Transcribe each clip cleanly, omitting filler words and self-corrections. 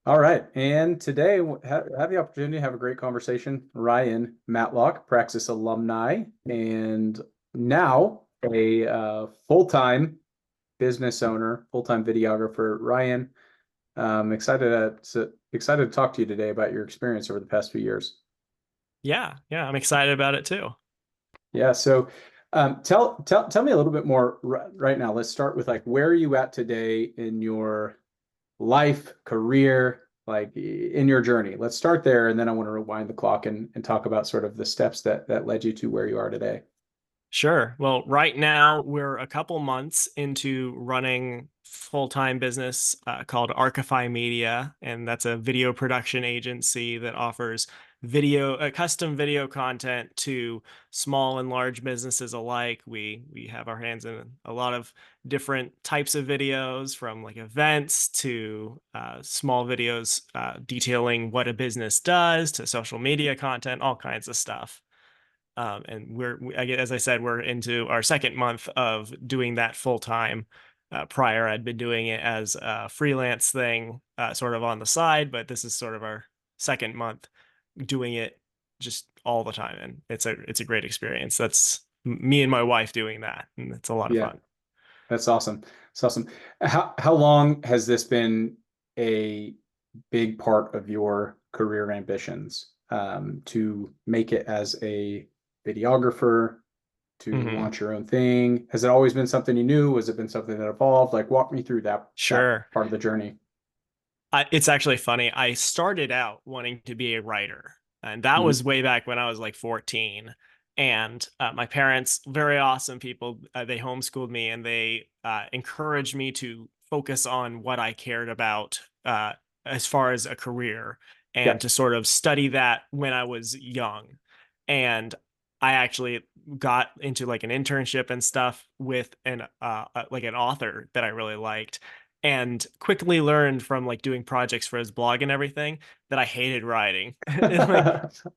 All right. And today have the opportunity to have a great conversation. Ryan Matlock, Praxis alumni, and now a full-time business owner, full-time videographer. Ryan, excited to talk to you today about your experience over the past few years. Yeah, I'm excited about it too. Yeah. So tell me a little bit more right now. Let's start with like where are you at today in your life, career, like in your journey. Let's start there, and then I want to rewind the clock and talk about sort of the steps that led you to where you are today. Sure. Well, right now we're a couple months into running full-time business called Archify Media, and that's a video production agency that offers custom video content to small and large businesses alike. We have our hands in a lot of different types of videos, from like events to small videos detailing what a business does to social media content, all kinds of stuff. And as I said, we're into our second month of doing that full time. Prior, I'd been doing it as a freelance thing, sort of on the side, but this is sort of our second month doing it just all the time, and it's a great experience. That's me and my wife doing that, and it's a lot of Yeah, fun. that's awesome. That's awesome. How long has this been a big part of your career ambitions, to make it as a videographer, to Hmm. launch your own thing? Has it always been something you knew? Has it been something that evolved? Like walk me through that Sure. part of the journey. It's actually funny. I started out wanting to be a writer, and that was Mhm. way back when I was like 14. And my parents, very awesome people, they homeschooled me and they encouraged me to focus on what I cared about as far as a career Yeah. and to sort of study that when I was young. And I actually got into like an internship and stuff with like an author that I really liked, and quickly learned from like doing projects for his blog and everything that I hated writing. And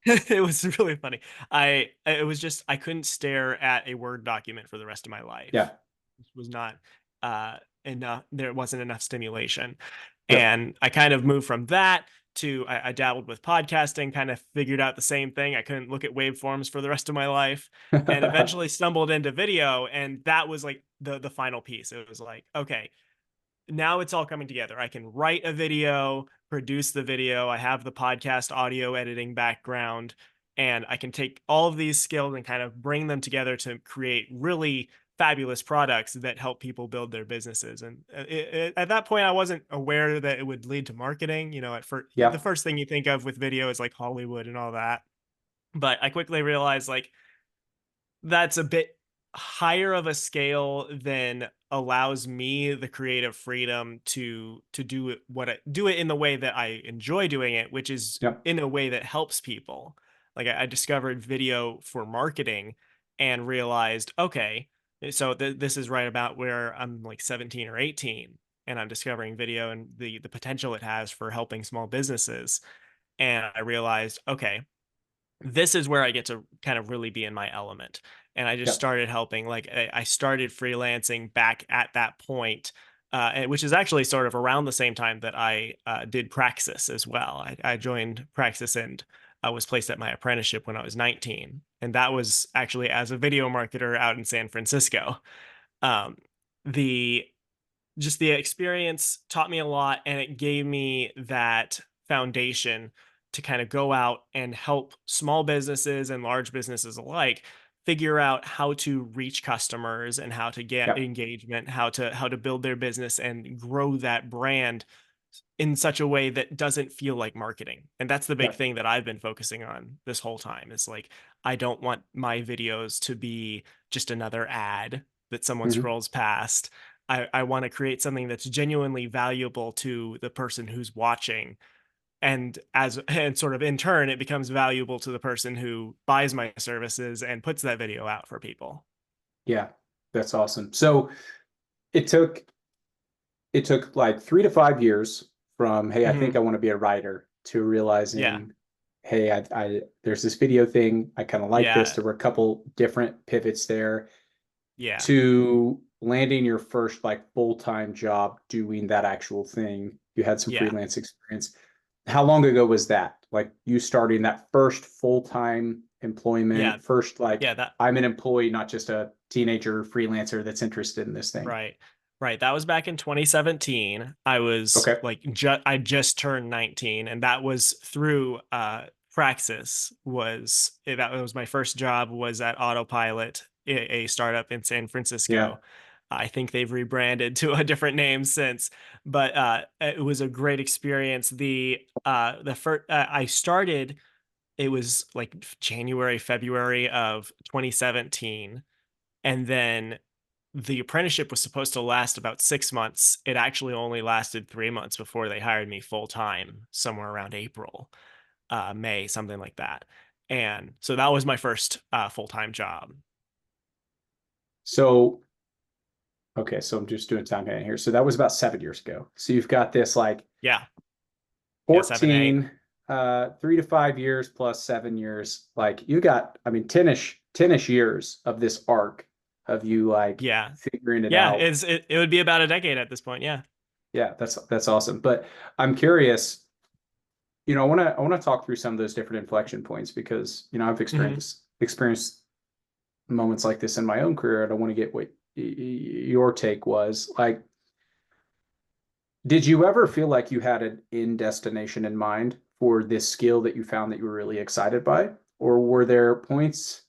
like it was really funny. It was just I couldn't stare at a Word document for the rest of my life. Yeah. It was not uh enough, there wasn't enough stimulation. Yep. And I kind of moved from that to I dabbled with podcasting, kind of figured out the same thing. I couldn't look at waveforms for the rest of my life, and eventually stumbled into video, and that was like the final piece. It was like, okay, now it's all coming together. I can write a video, produce the video. I have the podcast audio editing background, and I can take all of these skills and kind of bring them together to create really fabulous products that help people build their businesses. And at that point, I wasn't aware that it would lead to marketing. At first, the Yeah. first thing you think of with video is like Hollywood and all that. But I quickly realized like that's a bit higher of a scale than allows me the creative freedom to do do it in the way that I enjoy doing it, which is Yep. in a way that helps people. Like I discovered video for marketing and realized, okay, so this is right about where I'm like 17 or 18, and I'm discovering video and the potential it has for helping small businesses. And I realized, okay, this is where I get to kind of really be in my element. And I just Yep. started helping. Like I started freelancing back at that point, which is actually sort of around the same time that I did Praxis as well. I joined Praxis and I was placed at my apprenticeship when I was 19. And that was actually as a video marketer out in San Francisco. Um, the just the experience taught me a lot, and it gave me that foundation to kind of go out and help small businesses and large businesses alike figure out how to reach customers and how to get Yep. engagement, how to build their business and grow that brand in such a way that doesn't feel like marketing. And that's the big Yep. thing that I've been focusing on this whole time, is like I don't want my videos to be just another ad that someone Mhm. scrolls past. I want to create something that's genuinely valuable to the person who's watching. And sort of in turn, it becomes valuable to the person who buys my services and puts that video out for people. Yeah. That's awesome. So it took it took like 3 to 5 years from, hey, I think Hmm. I want to be a writer, to Yeah. realizing, hey, I there's this video thing. I kind of like this. Yeah. There were a couple different pivots there, Yeah. to landing your first like full-time job doing that actual thing. You had some Yeah. freelance experience. How long ago was that? Like you starting that first full-time Yeah. employment, first like Yeah. That I'm an employee, not just a teenager freelancer that's interested in this thing. right. Right. That was back in 2017. I was Okay. like I just turned 19, and that was through Praxis. That was my first job, was at Autopilot, a startup in San Yeah. Francisco. I think they've rebranded to a different name since, but it was a great experience. The first I started, it was like January, February of 2017, and then the apprenticeship was supposed to last about 6 months. It actually only lasted 3 months before they hired me full time, somewhere around April, May, something like that. And so that was my first full time job. So, okay, so I'm just doing time hand here. So that was about 7 years ago. So you've got this like Yeah, yeah, 7, 8. 14, 3 to 5 years plus 7 years. Like you got, I mean, 10ish years of this arc of you like Yeah, figuring it yeah. out. It would be about a decade at this point. Yeah. Yeah, that's awesome. But I'm curious, I want to talk through some of those different inflection points because, I've Hmm. experienced moments like this in my own career, and I want to get what your take was. Like, did you ever feel like you had an end destination in mind for this skill that you found that you were really excited by? Or were there points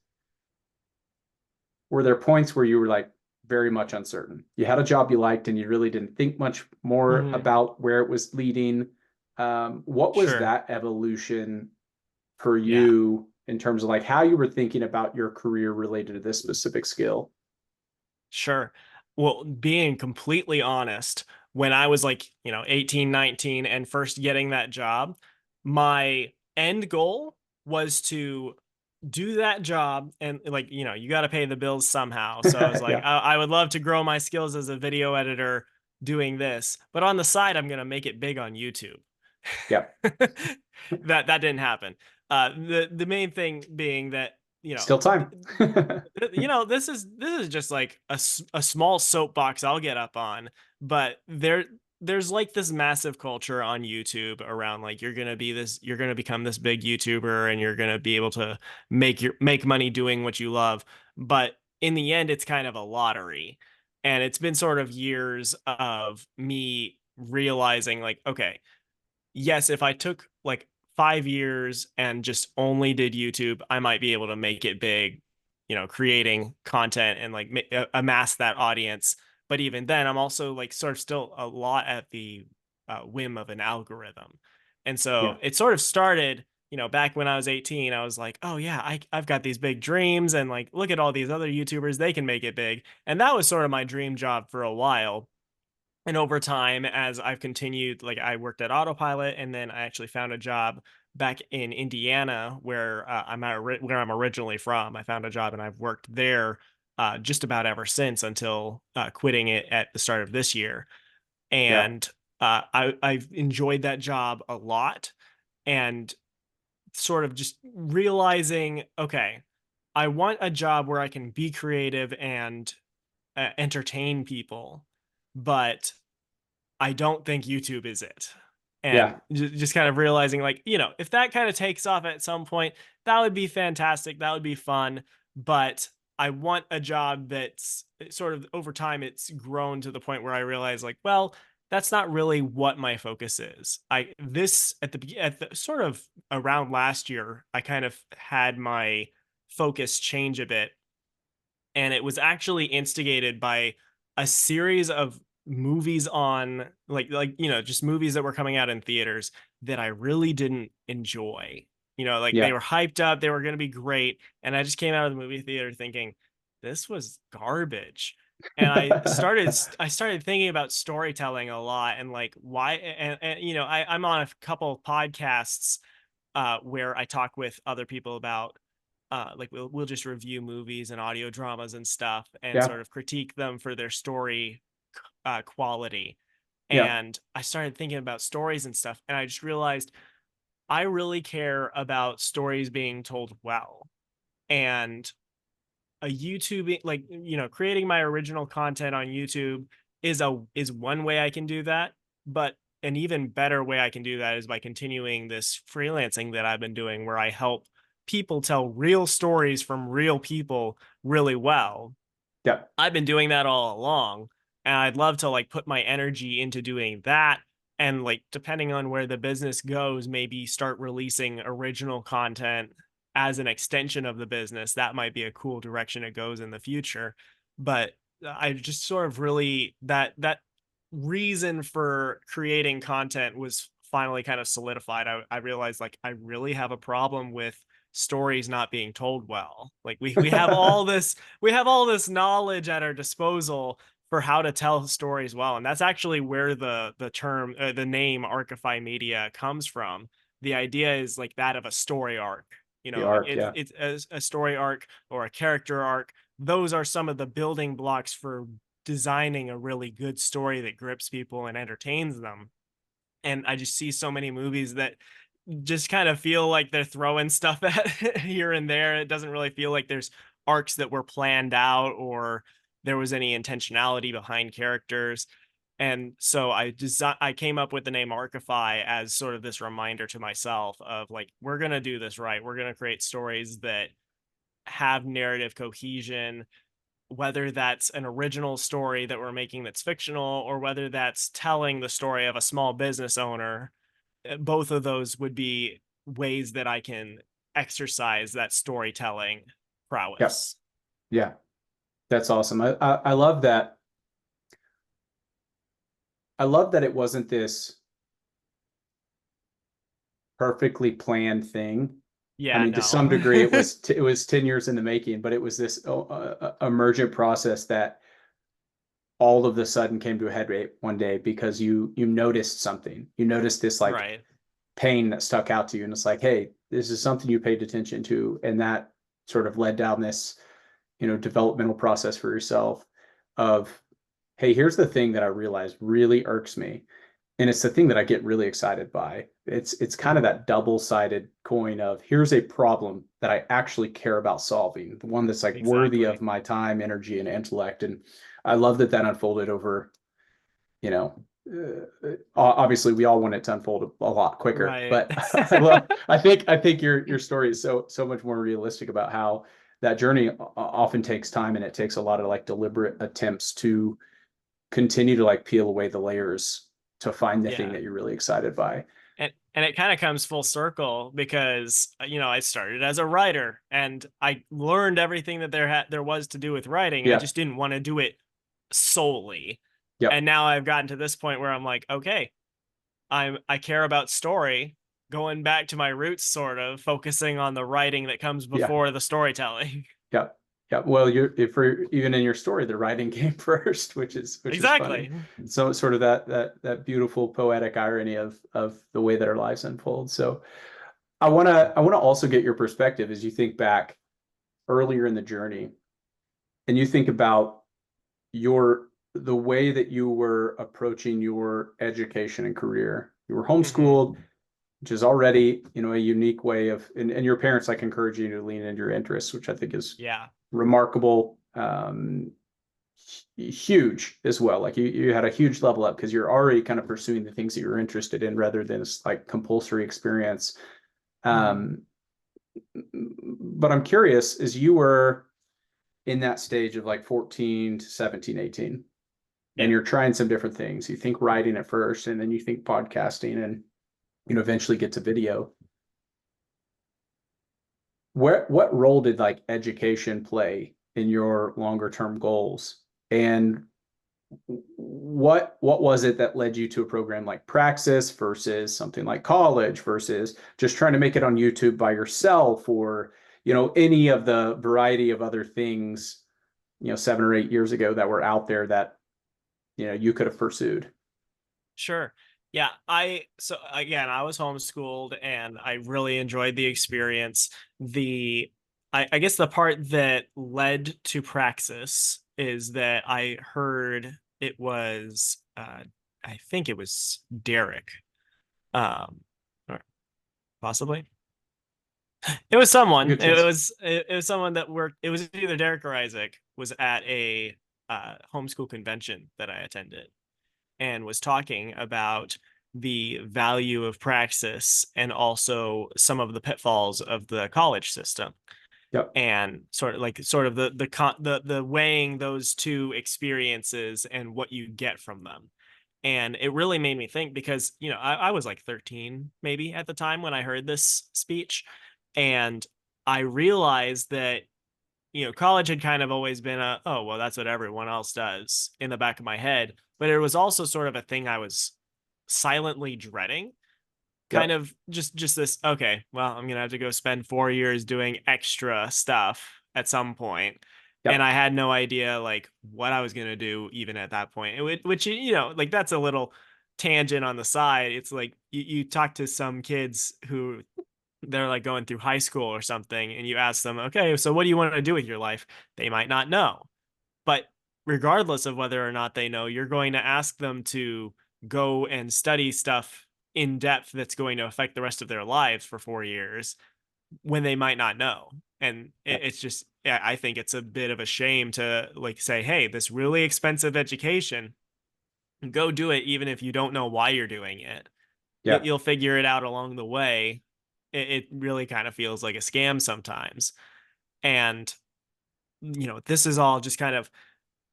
where you were like very much uncertain? You had a job you liked and you really didn't think much more Hmm. about where it was leading. What was Sure. that evolution for Yeah. you in terms of like how you were thinking about your career related to this specific skill? Sure. Well, being completely honest, when I was like, 18, 19 and first getting that job, my end goal was to do that job, and like, you got to pay the bills somehow. So I was like, Yeah, I would love to grow my skills as a video editor doing this, but on the side, I'm going to make it big on YouTube. yeah, That didn't happen. The main thing being that, still time. this is just like a small soapbox I'll get up on, but there's like this massive culture on YouTube around like you're gonna become this big YouTuber, and you're gonna be able to make money doing what you love. But in the end, it's kind of a lottery. And it's been sort of years of me realizing like, okay, yes, if I took like 5 years and just only did YouTube, I might be able to make it big, creating content and like amass that audience. But even then, I'm also like sort of still a lot at the whim of an algorithm. And so Yeah, it sort of started, back when I was 18, I was like, oh yeah, I've got these big dreams, and like, look at all these other YouTubers, they can make it big. And that was sort of my dream job for a while. And over time, as I've continued, like I worked at Autopilot, and then I actually found a job back in Indiana, where where I'm originally from. I found a job, and I've worked there just about ever since, until quitting it at the start of this year. yeah, And I've enjoyed that job a lot, and sort of just realizing, okay, I want a job where I can be creative and entertain people, but I don't think YouTube is it. yeah, And just kind of realizing, like, if that kind of takes off at some point, that would be fantastic. That would be fun. But I want a job that's sort of, over time, it's grown to the point where I realize, like, well, that's not really what my focus is. At the sort of around last year, I kind of had my focus change a bit, and it was actually instigated by a series of movies on just movies that were coming out in theaters that I really didn't enjoy. Like, they yeah. were hyped up, they were going to be great, and I just came out of the movie theater thinking this was garbage. And I started thinking about storytelling a lot, and like, why. And I'm on a couple of podcasts where I talk with other people about like, we'll just review movies and audio dramas and stuff, and Yeah, sort of critique them for their story quality. yeah, And I started thinking about stories and stuff, and I just realized I really care about stories being told well. And a YouTube, like, creating my original content on YouTube is one way I can do that. But an even better way I can do that is by continuing this freelancing that I've been doing, where I help people tell real stories from real people really well. Yeah. I've been doing that all along, and I'd love to like put my energy into doing that, and like depending on where the business goes, maybe start releasing original content as an extension of the business. That might be a cool direction it goes in the future. But I just sort of really that reason for creating content was finally kind of solidified. I realized like I really have a problem with stories not being told well. Like we have all this knowledge at our disposal for how to tell stories well, and that's actually where the term the name Archify Media comes from. The idea is like that of a story arc. You The know, like arc. Yeah. it's a story arc or a character arc. Those are some of the building blocks for designing a really good story that grips people and entertains them. And I just see so many movies that just kind of feel like they're throwing stuff at here and there. It doesn't really feel like there's arcs that were planned out or there was any intentionality behind characters. And so I came up with the name Archify as sort of this reminder to myself of like, we're going to do this right. We're going to create stories that have narrative cohesion, whether that's an original story that we're making that's fictional or whether that's telling the story of a small business owner. Both of those would be ways that I can exercise that storytelling Yeah. prowess. Yeah. That's awesome. I love that. I love that it wasn't this perfectly planned thing. I Yeah, mean, to some no. degree, it was 10 years in the making, but it was this emergent process that all of the sudden came to a head one day because you noticed something. You noticed this like Right. pain that stuck out to you, and it's like, hey, this is something you paid attention to, and that sort of led down this, developmental process for yourself of, hey, here's the thing that I realized really irks me, and it's the thing that I get really excited by. It's kind of Mhm. that double-sided coin of here's a problem that I actually care about solving, the one that's like worthy of Exactly. my time, energy, and intellect. And I love that that unfolded over, you know, obviously we all want it to unfold a lot quicker, Right. but I think your story is so much more realistic about how that journey often takes time, and it takes a lot of like deliberate attempts to continue to like peel away the layers to find the thing Yeah. that you're really excited by. And it kind of comes full circle because I started as a writer and I learned everything that there was to do with writing. I Yeah. just didn't want to do it solely. Yep. And now I've gotten to this point where I'm like, okay, I care about story, going back to my roots, sort of focusing on the writing that comes Yeah. before the storytelling. Yep. Yeah. Well, if we're even in your story, the writing came first, which is funny. Exactly. So it's sort of that beautiful poetic irony of the way that our lives unfold. So I wanna also get your perspective as you think back earlier in the journey, and you think about the way that you were approaching your education and career. You were Hmm. homeschooled, which is already, a unique way of, and your parents like encourage you to lean into your interests, which I think is Yeah. remarkable, huge as well. Like you had a huge level up because you're already kind of pursuing the things that you're interested in rather than this like compulsory experience. Hmm. Um, but I'm curious, as you were in that stage of like 14 to 17, 18, and Yeah. you're trying some different things, you think writing at first, and then you think podcasting, and eventually get to video. What role did like education play in your longer term goals? And what was it that led you to a program like Praxis versus something like college versus just trying to make it on YouTube by yourself, or any of the variety of other things 7 or 8 years ago that were out there that you could have pursued? Sure. Yeah, so again, I was homeschooled and I really enjoyed the experience. The I guess the part that led to Praxis is that I heard it was I think it was Derek. Or possibly. It was someone. Good chance. It was someone that worked. It was either Derek or Isaac was at a homeschool convention that I attended and was talking about the value of Praxis and also some of the pitfalls of the college system, Yep. and sort of the weighing those two experiences and what you get from them. And it really made me think because, I was like 13 maybe at the time when I heard this speech. And I realized that, college had kind of always been oh, well, that's what everyone else does in the back of my head. But it was also sort of a thing I was silently dreading, kind Yep. of just this, okay, well, I'm gonna have to go spend 4 years doing extra stuff at some point. And Yep. I had no idea like what I was gonna do even at that point. Which, like that's a little tangent on the side. It's like you talk to some kids who they're like going through high school or something, and you ask them, okay, so what do you want to do with your life? They might not know. But regardless of whether or not they know, you're going to ask them to go and study stuff in depth that's going to affect the rest of their lives for 4 years when they might not know. And Yep. it's just, yeah, I think it's a bit of a shame to like say, hey, this really expensive education, go do it, even if you don't know why you're doing it. Yeah. You'll figure it out along the way. It really kind of feels like a scam sometimes. And, this is all just kind of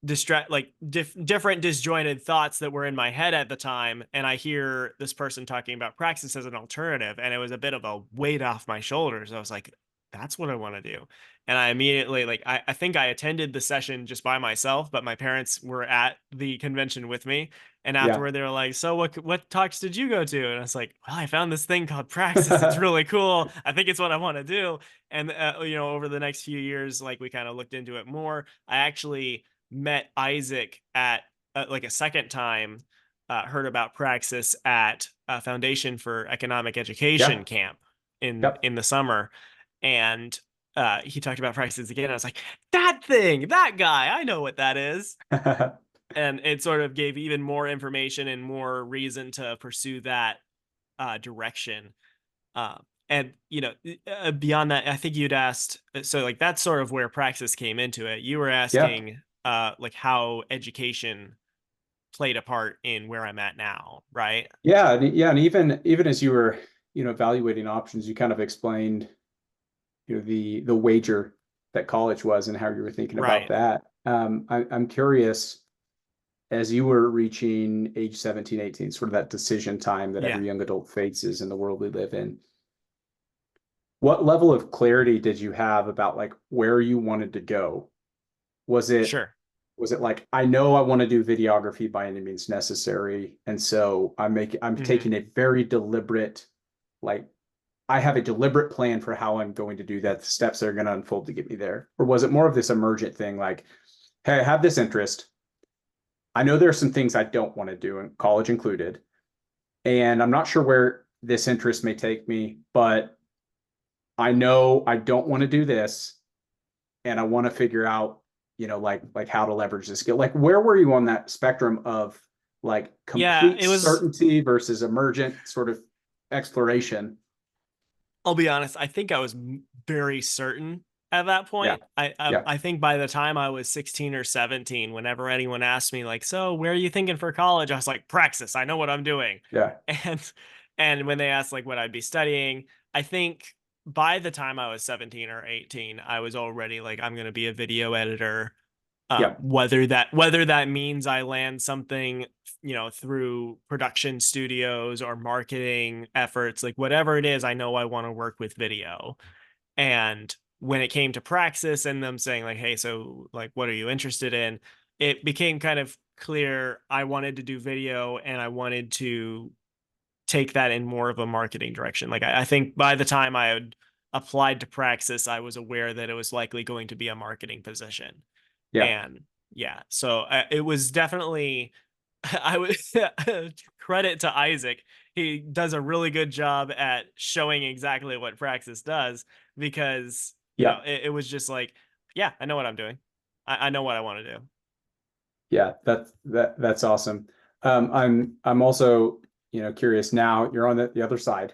different disjointed thoughts that were in my head at the time, and I hear this person talking about Praxis as an alternative, and it was a bit of a weight off my shoulders. I was like, that's what I want to do. And I immediately, like, I think I attended the session just by myself, but my parents were at the convention with me. And Yeah. afterward they were like, so what talks did you go to? And I was like, well, I found this thing called Praxis. It's really cool. I think it's what I want to do. And over the next few years, like, we kind of looked into it more. I actually met Isaac at like a second time, heard about Praxis at a Foundation for Economic Yeah. Education camp Yep. in the summer, and he talked about Praxis again. I was like, that thing, that guy, I know what that is. And it sort of gave even more information and more reason to pursue that direction. Uh, and beyond that, I think you'd asked. So like that's sort of where Praxis came into it. You were Yeah. asking like how education played a part in where I'm at now, right? Yeah. Yeah. And even as you were, evaluating options, you kind of explained, the wager that college was and how you were thinking about Right. that. I'm curious, as you were reaching age 17, 18, sort of that decision time that Yeah. every young adult faces in the world we live in, what level of clarity did you have about like where you wanted to go? Was it Sure. was it like, I know I want to do videography by any means necessary, and so I'm Hmm. taking a very deliberate, like, I have a deliberate plan for how I'm going to do that, the steps that are going to unfold to get me there? Or was it more of this emergent thing like, hey, I have this interest. I know there are some things I don't want to do, in college included, and I'm not sure where this interest may take me, but I know I don't want to do this, and I want to figure out, like how to leverage this skill. Like, where were you on that spectrum of like Yeah, complete it was. certainty versus emergent sort of exploration? I'll be honest. I think I was very certain at that Yeah. point. Yeah. I think by the time I was 16 or 17, whenever anyone asked me like, "So, where are you thinking for college?" I was like, "Praxis. I know what I'm doing." Yeah. And when they asked like what I'd be studying, I think by the time I was 17 or 18, I was already like, I'm going to be a video editor. Yeah. Whether that means I land something, through production studios or marketing efforts, like whatever it is, I know I want to work with video. And when it came to Praxis and them saying like, hey, so like, what are you interested in? It became kind of clear I wanted to do video and I wanted to take that in more of a marketing direction. Like I think by the time I had applied to Praxis, I was aware that it was likely going to be a marketing position. Yeah. And yeah, so it was definitely, I would credit to Isaac. He does a really good job at showing exactly what Praxis does, because Yeah. it was just like, yeah, I know what I'm doing. I know what I want to do. Yeah. That's awesome. I'm also, curious now. You're on the other side,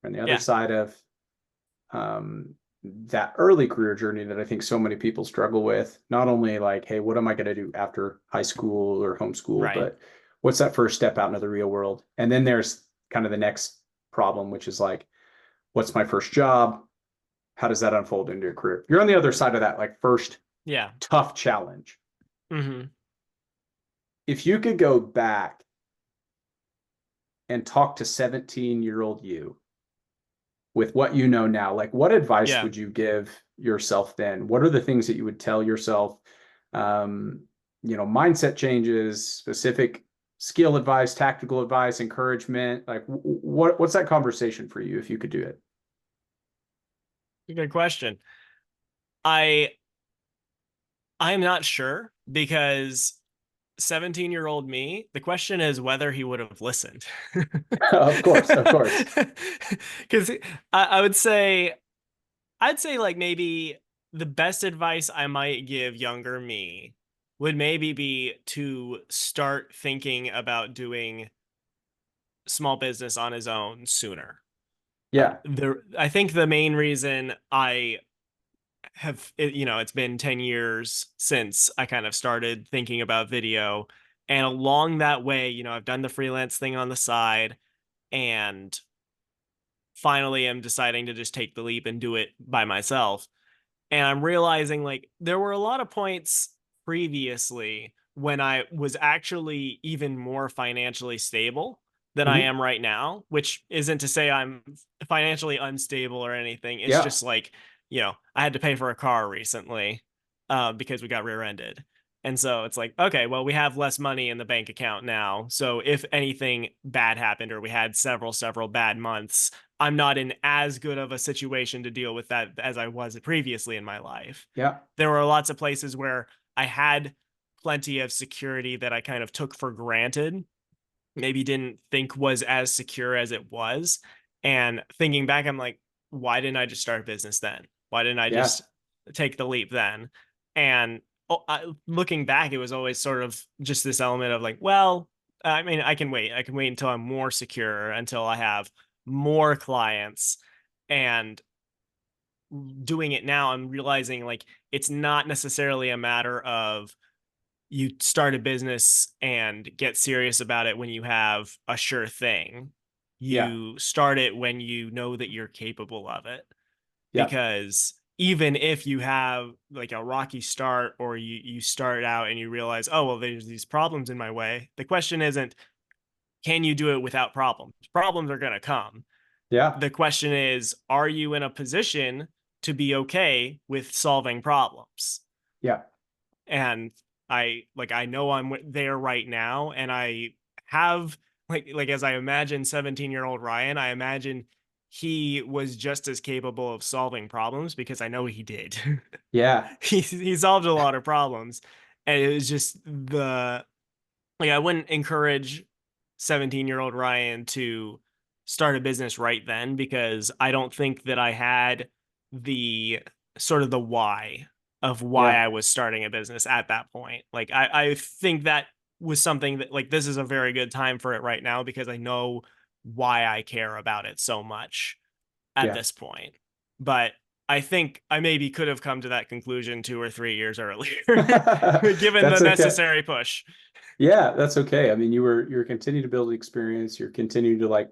on the other Yeah, side of um, that early career journey that I think so many people struggle with. Not only like, hey, what am I going to do after high school or homeschool, right. but what's that first step out into the real world? And then there's kind of the next problem, which is like, what's my first job? How does that unfold into your career? You're on the other side of that, like first Yeah. tough challenge. Hmm. If you could go back and talk to 17-year-old you with what you know now, like what advice Yeah. would you give yourself then? What are the things that you would tell yourself? Um, mindset changes, specific skill advice, tactical advice, encouragement. Like what's that conversation for you if you could do it? Good question. I I'm not sure because 17-year-old me, the question is whether he would have listened. Of course, of course. Because I would say, I'd say like maybe the best advice I might give younger me would maybe be to start thinking about doing small business on his own sooner. Yeah. I think the main reason I it's been 10 years since I kind of started thinking about video. And along that way, I've done the freelance thing on the side, and finally I'm deciding to just take the leap and do it by myself. And I'm realizing like there were a lot of points previously when I was actually even more financially stable than I Mhm. am right now, which isn't to say I'm financially unstable or anything. It's Yeah. just like, I had to pay for a car recently because we got rear-ended. And so it's like, okay, well, we have less money in the bank account now. So if anything bad happened or we had several bad months, I'm not in as good of a situation to deal with that as I was previously in my life. Yeah. There were lots of places where I had plenty of security that I kind of took for granted, maybe didn't think was as secure as it was. And thinking back, I'm like, why didn't I just start a business then? Why didn't I Yeah. just take the leap then? And looking back, it was always sort of just this element of like, well, I mean, I can wait. I can wait until I'm more secure, until I have more clients. And doing it now, I'm realizing like it's not necessarily a matter of you start a business and get serious about it when you have a sure thing. Yeah. You start it when you know that you're capable of it. Yeah. Because even if you have like a rocky start, or you start out and you realize, oh, well, there's these problems in my way, the question isn't, can you do it without problems? Problems are going to come. Yeah. The question is, are you in a position to be okay with solving problems? Yeah. And I know I'm there right now, and I have like as I imagine 17-year-old Ryan, I imagine he was just as capable of solving problems because I know he did. Yeah. He solved a lot of problems, and it was just I wouldn't encourage 17-year-old Ryan to start a business right then, because I don't think that I had the sort of the why of why Yeah. I was starting a business at that point. Like I think that was something that like this is a very good time for it right now because I know why I care about it so much at Yeah. this point. But I think I maybe could have come to that conclusion 2 or 3 years earlier, given the That's okay. necessary push. Yeah, that's okay. I mean, you're continuing to build experience, you're continuing to like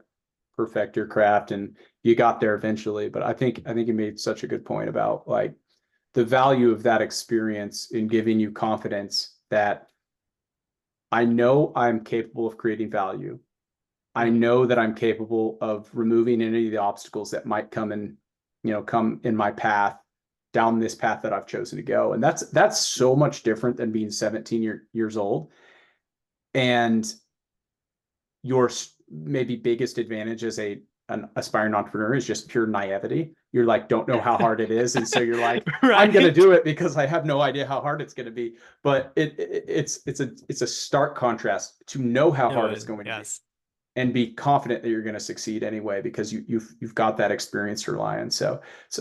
perfect your craft and you got there eventually. But I think you made such a good point about like the value of that experience in giving you confidence that I know I'm capable of creating value. I Mhm. know that I'm capable of removing any of the obstacles that might come in my path down this path that I've chosen to go. And that's so much different than being 17 years old. And your maybe biggest advantage as an aspiring entrepreneur is just pure naivety. You're like, don't know how hard it is. And so you're like, I'm going to Right? do it because I have no idea how hard it's going to be. But it's a stark contrast to know how It hard it's would, going to be yes. and be confident that you're going to succeed anyway because you've got that experience to rely on. So it's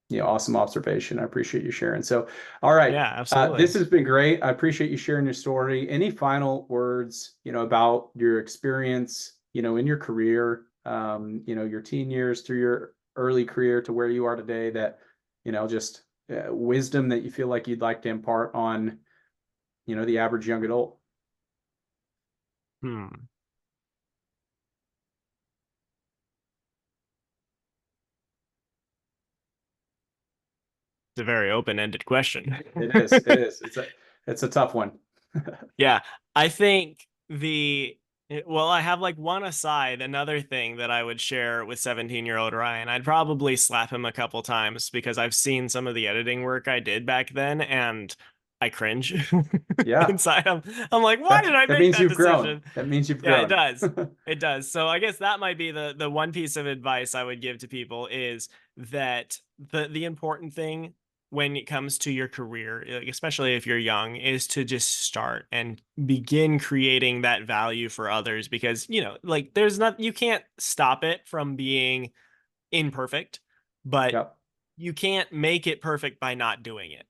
Yeah. awesome observation. I appreciate you sharing. So, all right, Yeah, this absolutely. has been great. I appreciate you sharing your story. Any final words, about your experience, in your career, your teen years through your early career to where you are today that, just wisdom that you feel like you'd like to impart on the average young adult? Hmm. It's a very open-ended question. It is. It is. It's a tough one. Yeah, I think well, I have like one aside, another thing that I would share with 17-year-old Ryan. I'd probably slap him a couple times because I've seen some of the editing work I did back then and I cringe Yeah. inside. I'm like, why did I That make means that you've grown. decision? That means you've Yeah, it grown. does. It does. So I guess that might be the one piece of advice I would give to people is that the important thing when it comes to your career, especially if you're young, is to just start and begin creating that value for others because, like there's not you can't stop it from being imperfect, but Yep. you can't make it perfect by not doing it.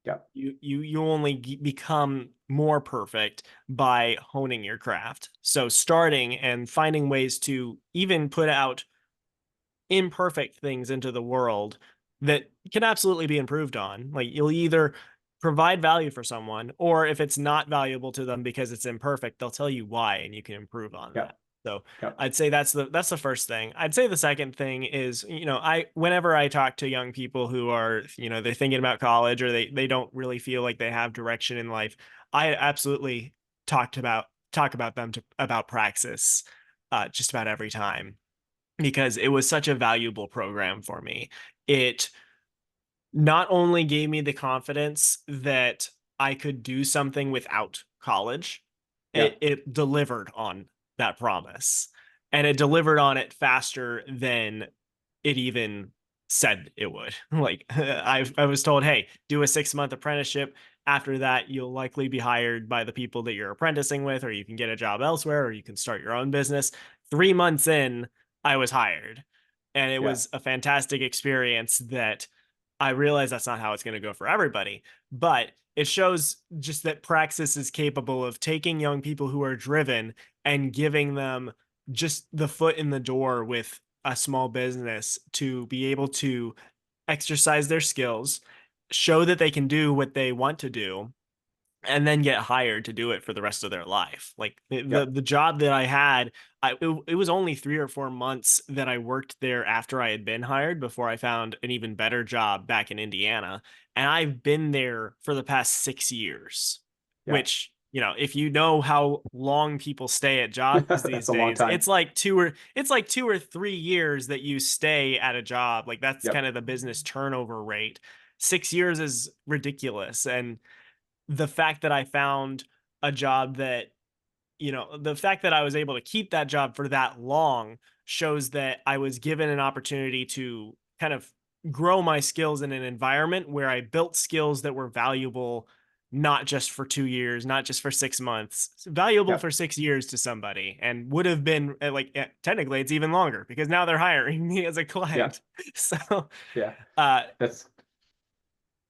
Yep. You only become more perfect by honing your craft. So starting and finding ways to even put out imperfect things into the world that can absolutely be improved on. Like you'll either provide value for someone, or if it's not valuable to them because it's imperfect, they'll tell you why and you can improve on that. Yep. So Yep. I'd say that's the first thing. I'd say the second thing is, I whenever I talk to young people who are, they're thinking about college or they don't really feel like they have direction in life, I absolutely talk about them about Praxis just about every time because it was such a valuable program for me. It not only gave me the confidence that I could do something without college, it, Yep. it delivered on that promise. And it delivered on it faster than it even said it would. Like I was told, hey, do a 6-month apprenticeship. After that, you'll likely be hired by the people that you're apprenticing with, or you can get a job elsewhere, or you can start your own business. 3 months in, I was hired. And it Yeah. was a fantastic experience that I realize that's not how it's going to go for everybody, but it shows just that Praxis is capable of taking young people who are driven and giving them just the foot in the door with a small business to be able to exercise their skills, show that they can do what they want to do, and then get hired to do it for the rest of their life. Like the Yep. the job that I had, it was only 3 or 4 months that I worked there after I had been hired before I found an even better job back in Indiana, and I've been there for the past 6 years. Yep. Which if you know how long people stay at jobs these That's a long days, time. it's like 2 or 3 years that you stay at a job. Like that's Yep. kind of the business turnover rate. 6 years is ridiculous, and the fact that I found a job that, the fact that I was able to keep that job for that long shows that I was given an opportunity to kind of grow my skills in an environment where I built skills that were valuable, not just for 2 years, not just for 6 months, it's valuable Yep. for 6 years to somebody and would have been technically it's even longer because now they're hiring me as a Yeah. client. So, Yeah. uh, That's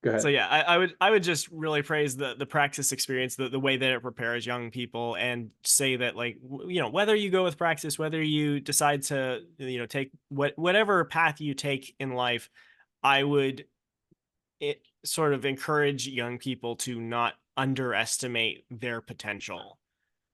Go so ahead. yeah, I would just really praise the Praxis experience, the way that it prepares young people, and say that like whether you go with Praxis, whether you decide to take whatever path you take in life, I would sort of encourage young people to not underestimate their potential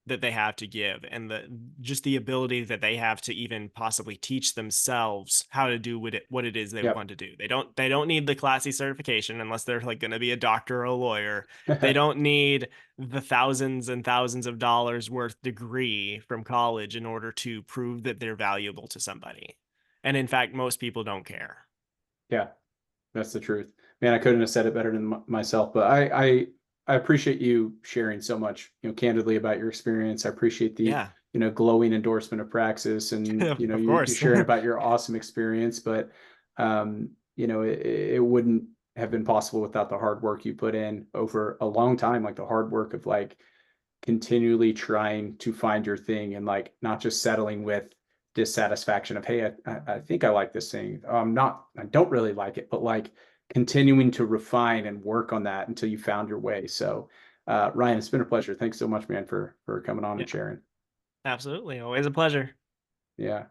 that they have to give and the ability that they have to even possibly teach themselves how to do what it is they Yep. want to do. They don't need the classy certification unless they're like going to be a doctor or a lawyer. They don't need the thousands and thousands of dollars worth degree from college in order to prove that they're valuable to somebody. And in fact, most people don't care. Yeah. That's the truth. Man, I couldn't have said it better than myself, but I appreciate you sharing so much, candidly about your experience. I appreciate the, Yeah, glowing endorsement of Praxis and, of you course. sharing about your awesome experience, but it wouldn't have been possible without the hard work you put in over a long time, like the hard work of like continually trying to find your thing and like not just settling with dissatisfaction of, hey, I think I like this thing. I don't really like it, but like continuing to refine and work on that until you found your way. So Ryan, it's been a pleasure. Thanks so much, man, for coming on Yeah, and sharing. absolutely. Always a pleasure. Yeah.